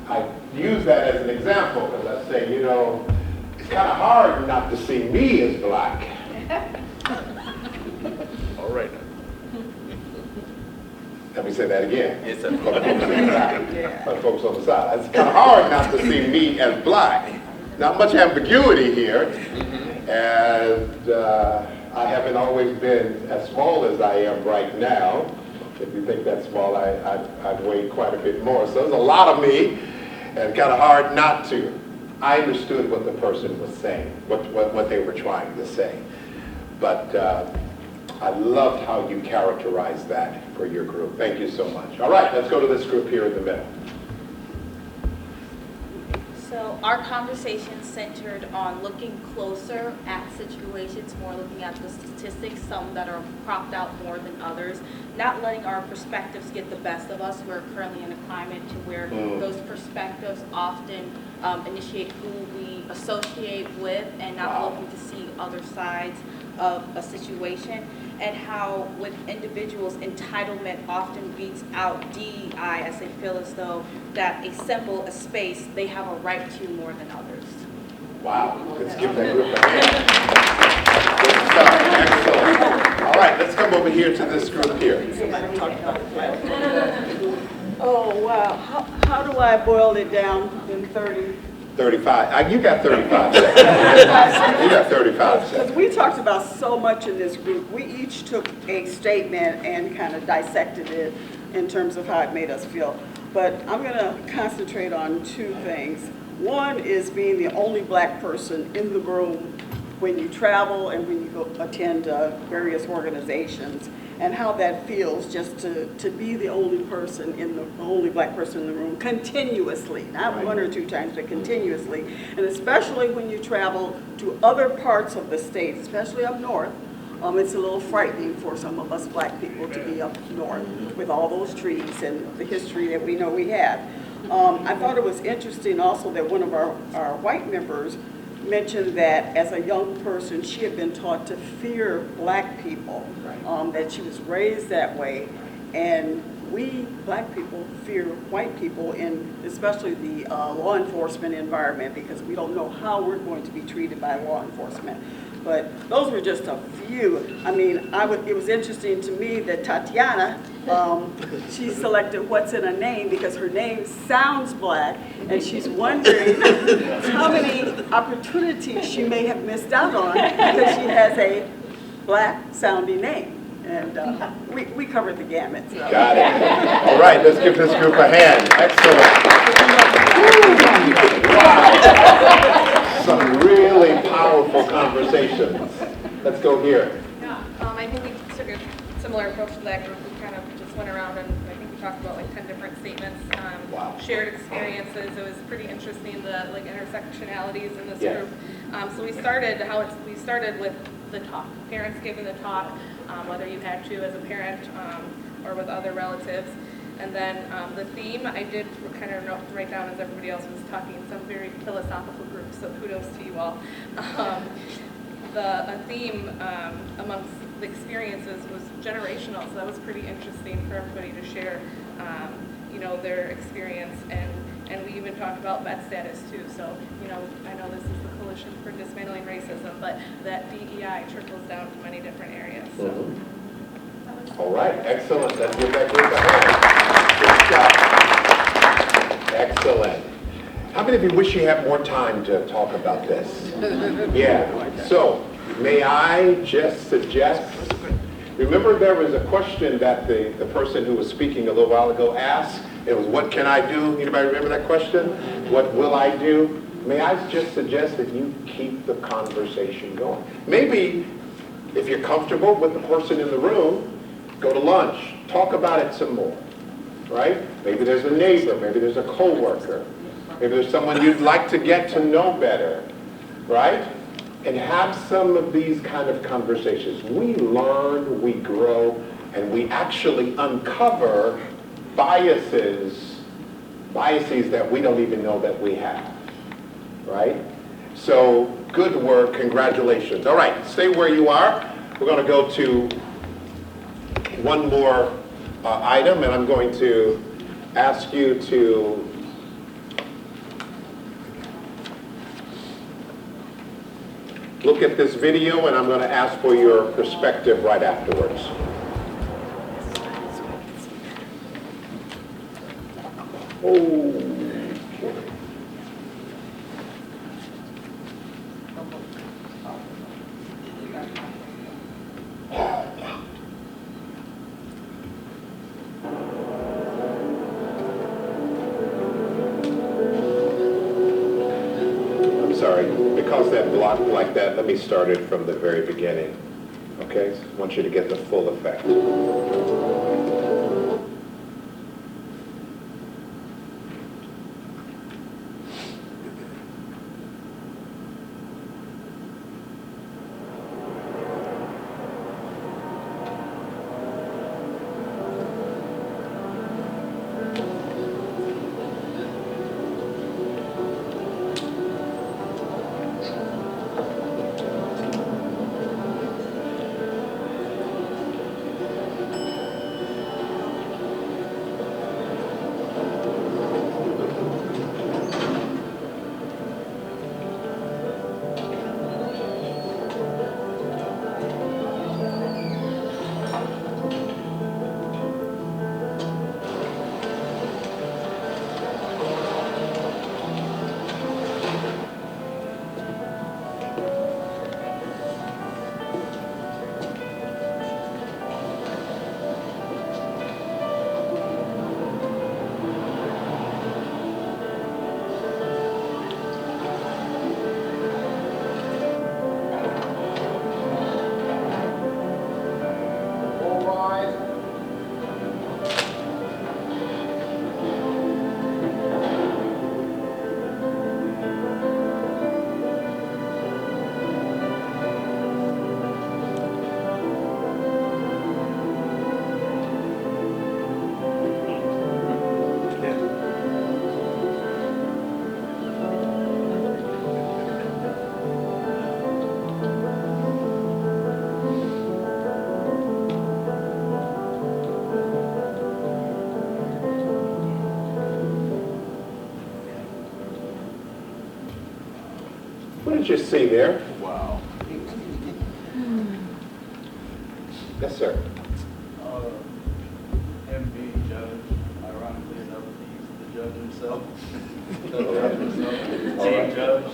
I use that as an example because I say, you know, it's kind of hard not to see me as black. All right. Let me say that again. Yes, For sir. the folks on the side. For the folks on the side. It's kind of hard not to see me as black. Not much ambiguity here. And I haven't always been as small as I am right now. If you think that's small, I've weighed quite a bit more. So there's a lot of me, and kind of hard not to. I understood what the person was saying, what they were trying to say. But I loved how you characterized that for your group. Thank you so much. All right, let's go to this group here in the middle. So our conversation centered on looking closer at situations, more looking at the statistics, some that are cropped out more than others, not letting our perspectives get the best of us. We're currently in a climate to where those perspectives often initiate who we associate with and not looking to see other sides of a situation, and how with individuals, entitlement often beats out DEI as they feel as though that a symbol, a space, they have a right to more than others. Wow, let's give that group a hand. Good stuff, excellent. All right, let's come over here to this group here. Oh, wow. How do I boil it down in 30? 35, you got 35 seconds. You got 35 Because seconds. we talked about so much in this group. We each took a statement and kind of dissected it in terms of how it made us feel. But I'm going to concentrate on two things. One is being the only black person in the room when you travel and when you go attend various organizations, and how that feels just to be the only person only black person in the room continuously, not one or two times, but continuously. And especially when you travel to other parts of the state, especially up north, it's a little frightening for some of us black people to be up north with all those trees and the history that we know we have. I thought it was interesting also that one of our white members mentioned that as a young person, she had been taught to fear black people, that she was raised that way. And we, black people, fear white people in especially the law enforcement environment, because we don't know how we're going to be treated by law enforcement. But those were just a few. I mean, it was interesting to me that Tatiana, she selected what's in a name because her name sounds black, and she's wondering how many opportunities she may have missed out on because she has a black sounding name. And we covered the gamut. So. Got it. All right, let's give this group a hand. Excellent. Wow. Some really powerful conversations. Let's go here. Yeah, I think we took a similar approach to that group. We kind of just went around and I think we talked about like 10 different statements, shared experiences. It was pretty interesting, the like intersectionalities in this group. So we started with the talk, parents giving the talk, whether you had to as a parent or with other relatives. And then the theme, I did kind of write down as everybody else was talking, some very philosophical groups, so kudos to you all. The theme amongst the experiences was generational, so that was pretty interesting for everybody to share, their experience. And we even talked about vet status too. So, I know this is the Coalition for Dismantling Racism, but that DEI trickles down to many different areas. So. All right, excellent. Let's give that group a hand. Good job. Excellent. How many of you wish you had more time to talk about this? Yeah. So, may I just suggest, remember there was a question that the person who was speaking a little while ago asked? It was, what can I do? Anybody remember that question? What will I do? May I just suggest that you keep the conversation going? Maybe, if you're comfortable with the person in the room, go to lunch, talk about it some more, right? Maybe there's a neighbor, maybe there's a coworker, maybe there's someone you'd like to get to know better, right? And have some of these kind of conversations. We learn, we grow, and we actually uncover biases that we don't even know that we have, right? So, good work, congratulations. All right, stay where you are. We're going to go to one more item, and I'm going to ask you to look at this video, and I'm going to ask for your perspective right afterwards. I'm sorry, because that blocked like that, let me start it from the very beginning. Okay? I want you to get the full effect. What did you see there? Wow. Yes, sir. Him being judged, ironically enough, he's the judge himself. All Team right. judge.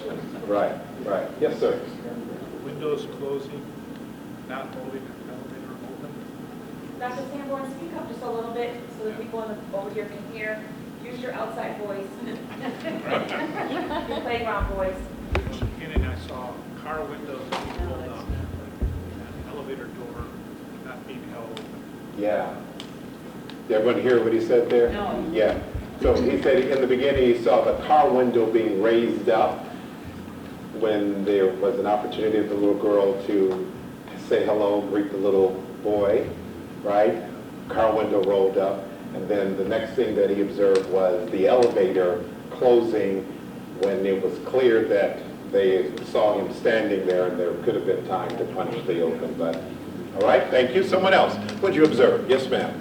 Right, right. Yes, sir. Windows closing, not holding an elevator open. Dr. Sanborn, speak up just a little bit so that people over here can hear. Use your outside voice. Your playground voice. And I saw car windows being pulled up, and elevator door not being held open. Yeah. Did everyone hear what he said there? No. Yeah. So he said in the beginning he saw the car window being raised up when there was an opportunity for the little girl to say hello, greet the little boy, right? Car window rolled up. And then the next thing that he observed was the elevator closing when it was clear that they saw him standing there and there could have been time to punch the open button. All right, thank you. Someone else. What did you observe? Yes, ma'am.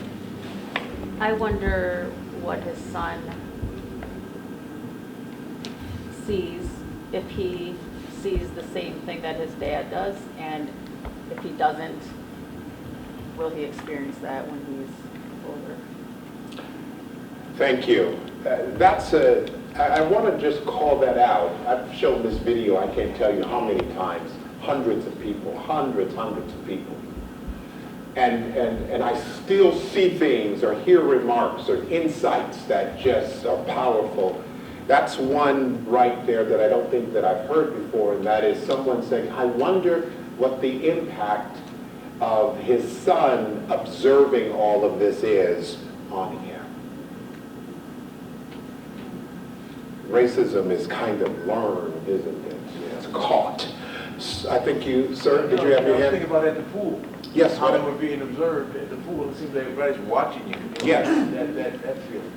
I wonder what his son sees, if he sees the same thing that his dad does, and if he doesn't, will he experience that when he's older? Thank you. I want to just call that out. I've shown this video, I can't tell you how many times, hundreds of people, hundreds of people. And I still see things or hear remarks or insights that just are powerful. That's one right there that I don't think that I've heard before, and that is someone saying, I wonder what the impact of his son observing all of this is on him. Racism is kind of learned, isn't it? It's caught. I think you, sir, did you have your I was hand? thinking about at the pool. Yes, How they madam. were being observed at the pool. It seems like everybody's watching you. Yes. That feeling.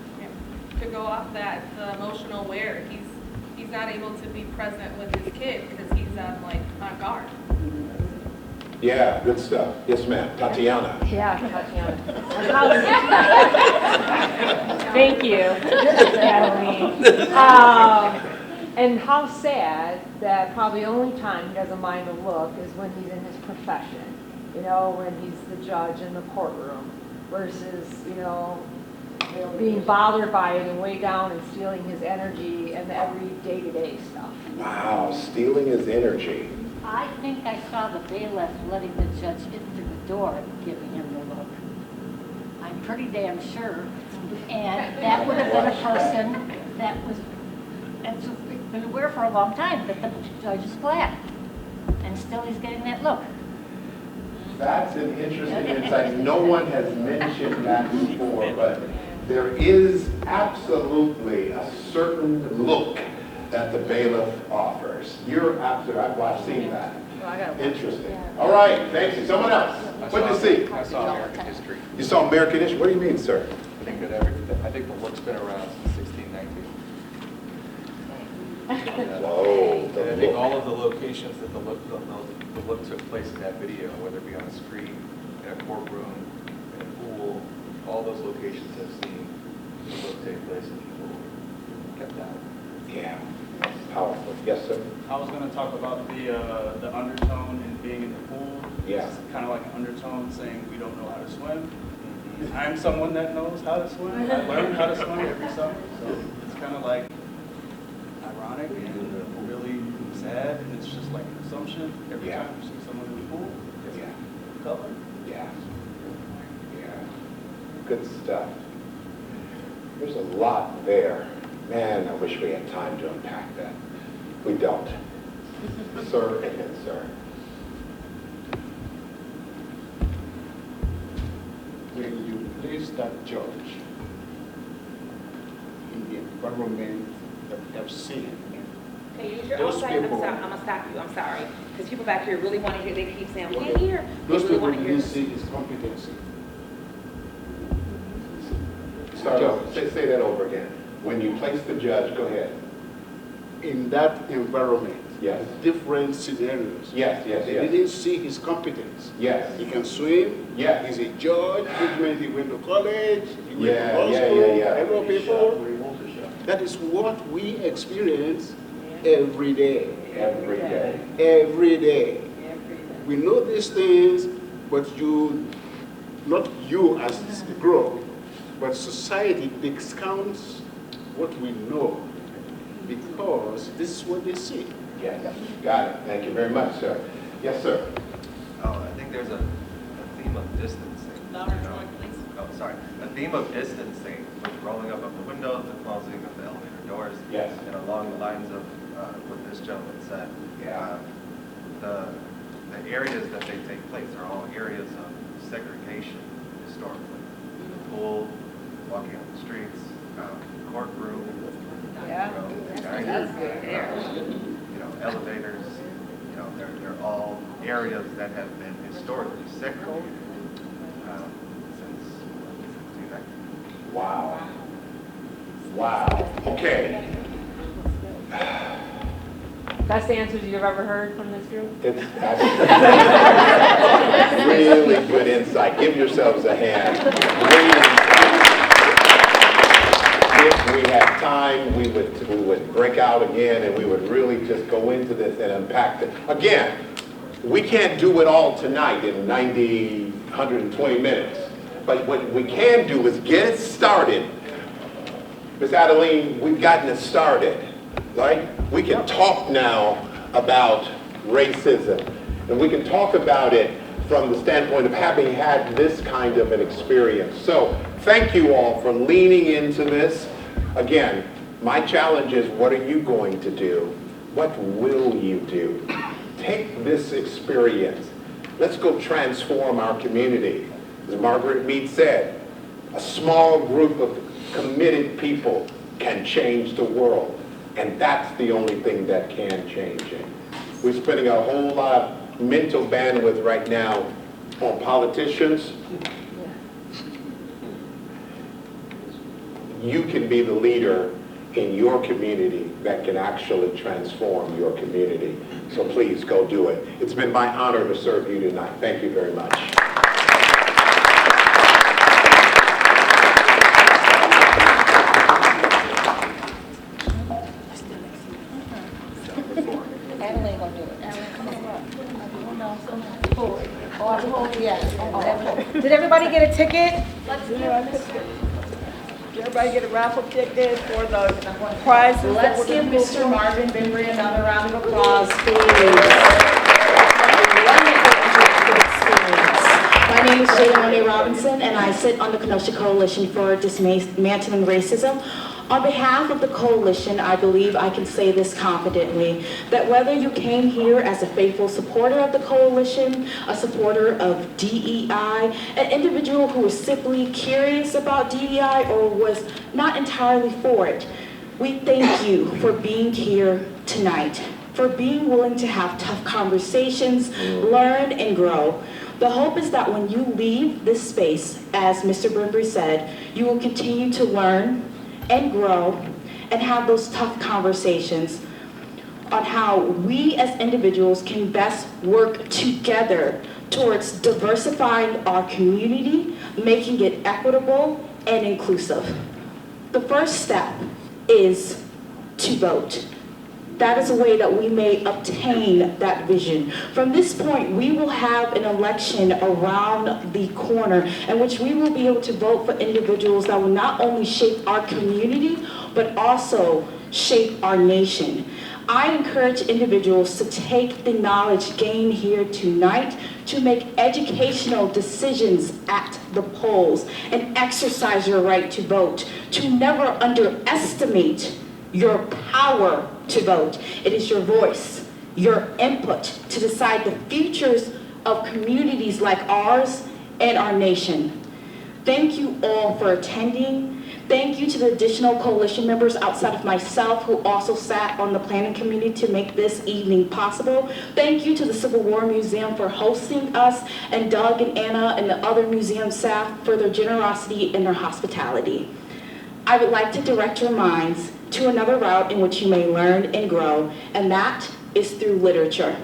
To go off that, the emotional wear, he's not able to be present with his kid because he's on guard. Yeah, good stuff. Yes, ma'am. Tatiana. Yeah, Tatiana. Thank you, Natalie. And how sad that probably the only time he doesn't mind a look is when he's in his profession, you know, when he's the judge in the courtroom versus, you know, being bothered by it and way down and stealing his energy and the every day-to-day stuff. Wow, stealing his energy. I think I saw the bailiff letting the judge in through the door and giving him the look. I'm pretty damn sure. And that would have been a person that was, that's been aware for a long time that the judge is black. And still he's getting that look. That's an interesting insight. No one has mentioned that before, but there is absolutely a certain look that the bailiff offers. You're absolutely, I've seen that. Interesting. All right, thank you. Someone else. What did you see? I saw American history. You saw American history? What do you mean, sir? I think that I think the look's been around since 1619. Whoa. And I think all of the locations that the look took place in that video, whether it be on a screen, in a courtroom, in a pool, all those locations have seen the look take place and people kept out. Yeah, powerful. Yes, sir? I was going to talk about the undertone in being in the pool. Yeah. It's kind of like an undertone saying we don't know how to swim. I'm someone that knows how to swim. I learned how to swim every summer, so it's kind of like ironic and really sad. And it's just like an assumption every time you see someone in the pool. Yeah. Color. Yeah. Yeah. Good stuff. There's a lot there. Man, I wish we had time to unpack that. We don't. Sir, and then sir. When you place that judge in the environment that we have seen, Can you use your those outside? people, I'm gonna stop you, I'm sorry. Because people back here really want to hear, they keep saying, we can't hear. They those really people want to hear didn't this. see his competency. Start over. Say that over again. When you place the judge, go ahead. In that environment, Yes. different scenarios. Yes, yes, They yes. didn't see his competence. Yes. He can swim. Yes. He's a judge. Which means he went to college. He went to law Yeah, school. yeah. I know people. That is what we experience every day. Every day. Every day. We know these things, but not you as the group, but society discounts what we know because this is what they see. Yes. Got it. Thank you very much, sir. Yes, sir. Oh, I think there's a theme of distancing. Louder, please. Oh, sorry. A theme of distancing with rolling up of the windows, the closing of the elevator doors. Yes. And along the lines of what this gentleman said. Yeah. The areas that they take place are all areas of segregation historically. The pool, walking on the streets, courtroom. Yeah. That's good. Elevators, they're all areas that have been historically segregated since 19. Wow. Wow. Okay. Best answers you've ever heard from this group? It's really good insight. Give yourselves a hand. Great insight. If we had time, we would break out again and we would really just go into this and unpack it. Again, we can't do it all tonight in 90, 120 minutes. But what we can do is get it started. Ms. Adeline, we've gotten it started, right? We can talk now about racism. And we can talk about it from the standpoint of having had this kind of an experience. So thank you all for leaning into this. Again, my challenge is, what are you going to do? What will you do? Take this experience. Let's go transform our community. As Margaret Mead said, a small group of committed people can change the world. And that's the only thing that can change it. We're spending a whole lot of mental bandwidth right now on politicians. You can be the leader in your community that can actually transform your community. So please go do it. It's been my honor to serve you tonight. Thank you very much. Did everybody get a ticket? Did everybody get a raffle ticket for the prizes? Let's give Mr. Marvin Bembry another round of applause, please. My name is Jada Monet Robinson, and I sit on the Kenosha Coalition for Dismantling Racism. On behalf of the coalition, I believe I can say this confidently, that whether you came here as a faithful supporter of the coalition, a supporter of DEI, an individual who was simply curious about DEI or was not entirely for it, we thank you for being here tonight, for being willing to have tough conversations, learn and grow. The hope is that when you leave this space, as Mr. Bembry said, you will continue to learn and grow and have those tough conversations on how we as individuals can best work together towards diversifying our community, making it equitable and inclusive. The first step is to vote. That is a way that we may obtain that vision. From this point, we will have an election around the corner in which we will be able to vote for individuals that will not only shape our community, but also shape our nation. I encourage individuals to take the knowledge gained here tonight to make educational decisions at the polls and exercise your right to vote, to never underestimate your power to vote. It is your voice, your input to decide the futures of communities like ours and our nation. Thank you all for attending. Thank you to the additional coalition members outside of myself who also sat on the planning committee to make this evening possible. Thank you to the Civil War Museum for hosting us, and Doug and Anna and the other museum staff for their generosity and their hospitality. I would like to direct your minds to another route in which you may learn and grow, and that is through literature.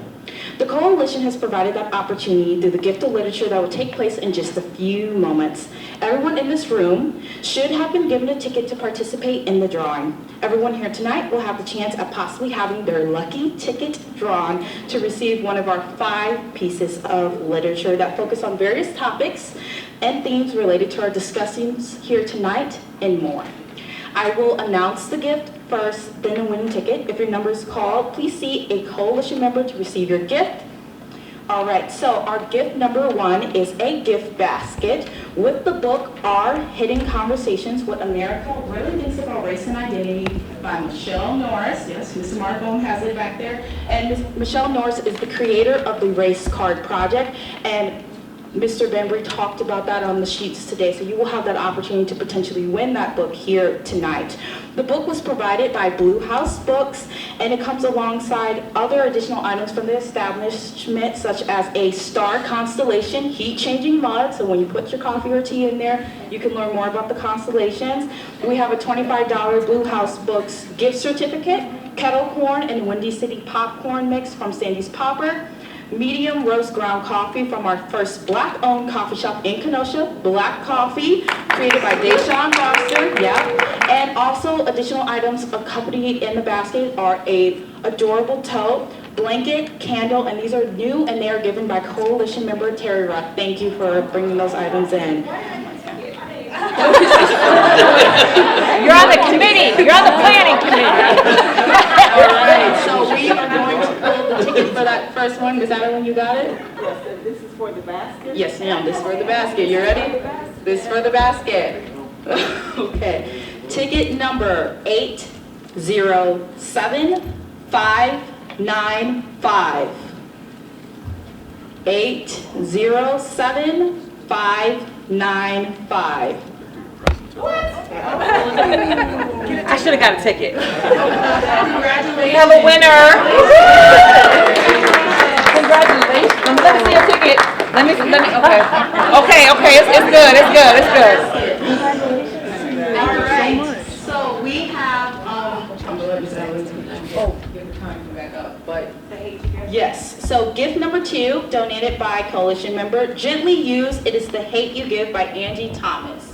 The coalition has provided that opportunity through the gift of literature that will take place in just a few moments. Everyone in this room should have been given a ticket to participate in the drawing. Everyone here tonight will have the chance of possibly having their lucky ticket drawn to receive one of our 5 pieces of literature that focus on various topics and themes related to our discussions here tonight and more. I will announce the gift first, then a winning ticket. If your number is called, please see a coalition member to receive your gift. All right, so our gift number 1 is a gift basket with the book Our Hidden Conversations, What America Really Thinks About Race and Identity by Michelle Norris. Yes, Mr. Marcone has it back there. And Michelle Norris is the creator of the Race Card Project, and Mr. Bembry talked about that on the sheets today, so you will have that opportunity to potentially win that book here tonight. The book was provided by Blue House Books, and it comes alongside other additional items from the establishment, such as a star constellation, heat-changing mug, so when you put your coffee or tea in there, you can learn more about the constellations. We have a $25 Blue House Books gift certificate, kettle corn and Windy City popcorn mix from Sandy's Popper, medium roast ground coffee from our first Black-owned coffee shop in Kenosha, Black Coffee, created by Deshaun Foster, and also additional items accompanied in the basket are a adorable tote, blanket, candle, and these are new and they are given by coalition member Terry Ruck. Thank you for bringing those items in. You're on the committee. You're on the planning committee. All right, so we are going to pull the ticket for that first one. Is that when you got it? Yes, and this is for the basket? Yes, ma'am. This is for the basket. You ready? This is for the basket. Okay. Ticket number 807595. 807595. I should have got a ticket. Congratulations. We have a winner. Congratulations. Let me see your ticket. Let me, okay, it's good. All right, so we have, give the time to come back up, but, yes, so gift number 2, donated by coalition member, Gently Used, it is The Hate You Give by Angie Thomas.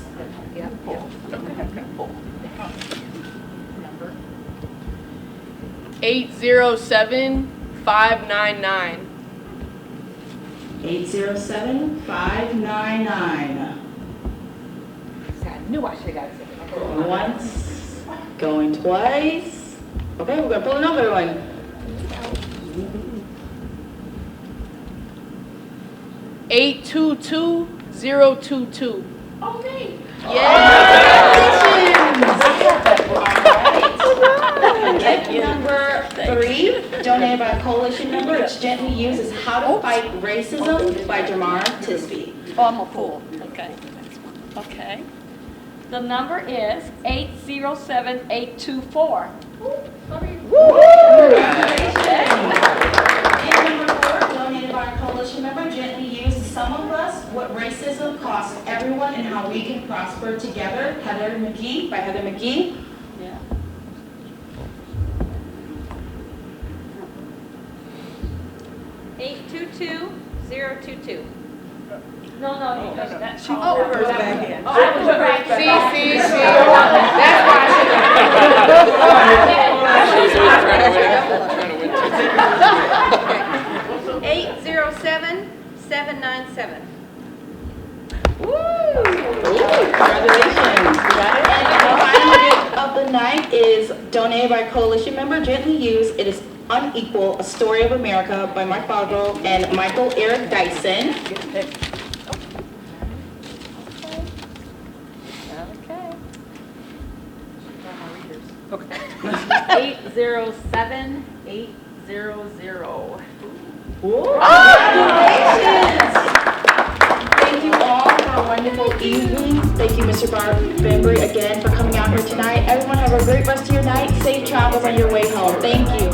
807599. 807-599. I knew I should have got it. Once, going twice. Okay, we're gonna pull another one. 822-022. Okay. Gift number 3, donated by a coalition member. It's gently used as How to Fight Racism by Jamar Tisby. Oh, I'm a fool. Okay. Okay. The number is 807-824. Gift number 4, donated by a coalition member. Gently used Some of Us, What Racism Costs Everyone and How We Can Prosper Together. Heather McGee by Heather McGee. Yeah. $822-022. No, that's. She reversed back in. I was right. See. That's why I should. 807-797. Congratulations. And the final gift of the night is donated by a coalition member, Gently Used. It is Unequal, A Story of America by Mark Boggle and Michael Eric Dyson. Okay. 807-800. Congratulations! Thank you all for a wonderful evening. Thank you, Mr. Marvin Bembry, again for coming out here tonight. Everyone have a great rest of your night. Safe travels on your way home. Thank you.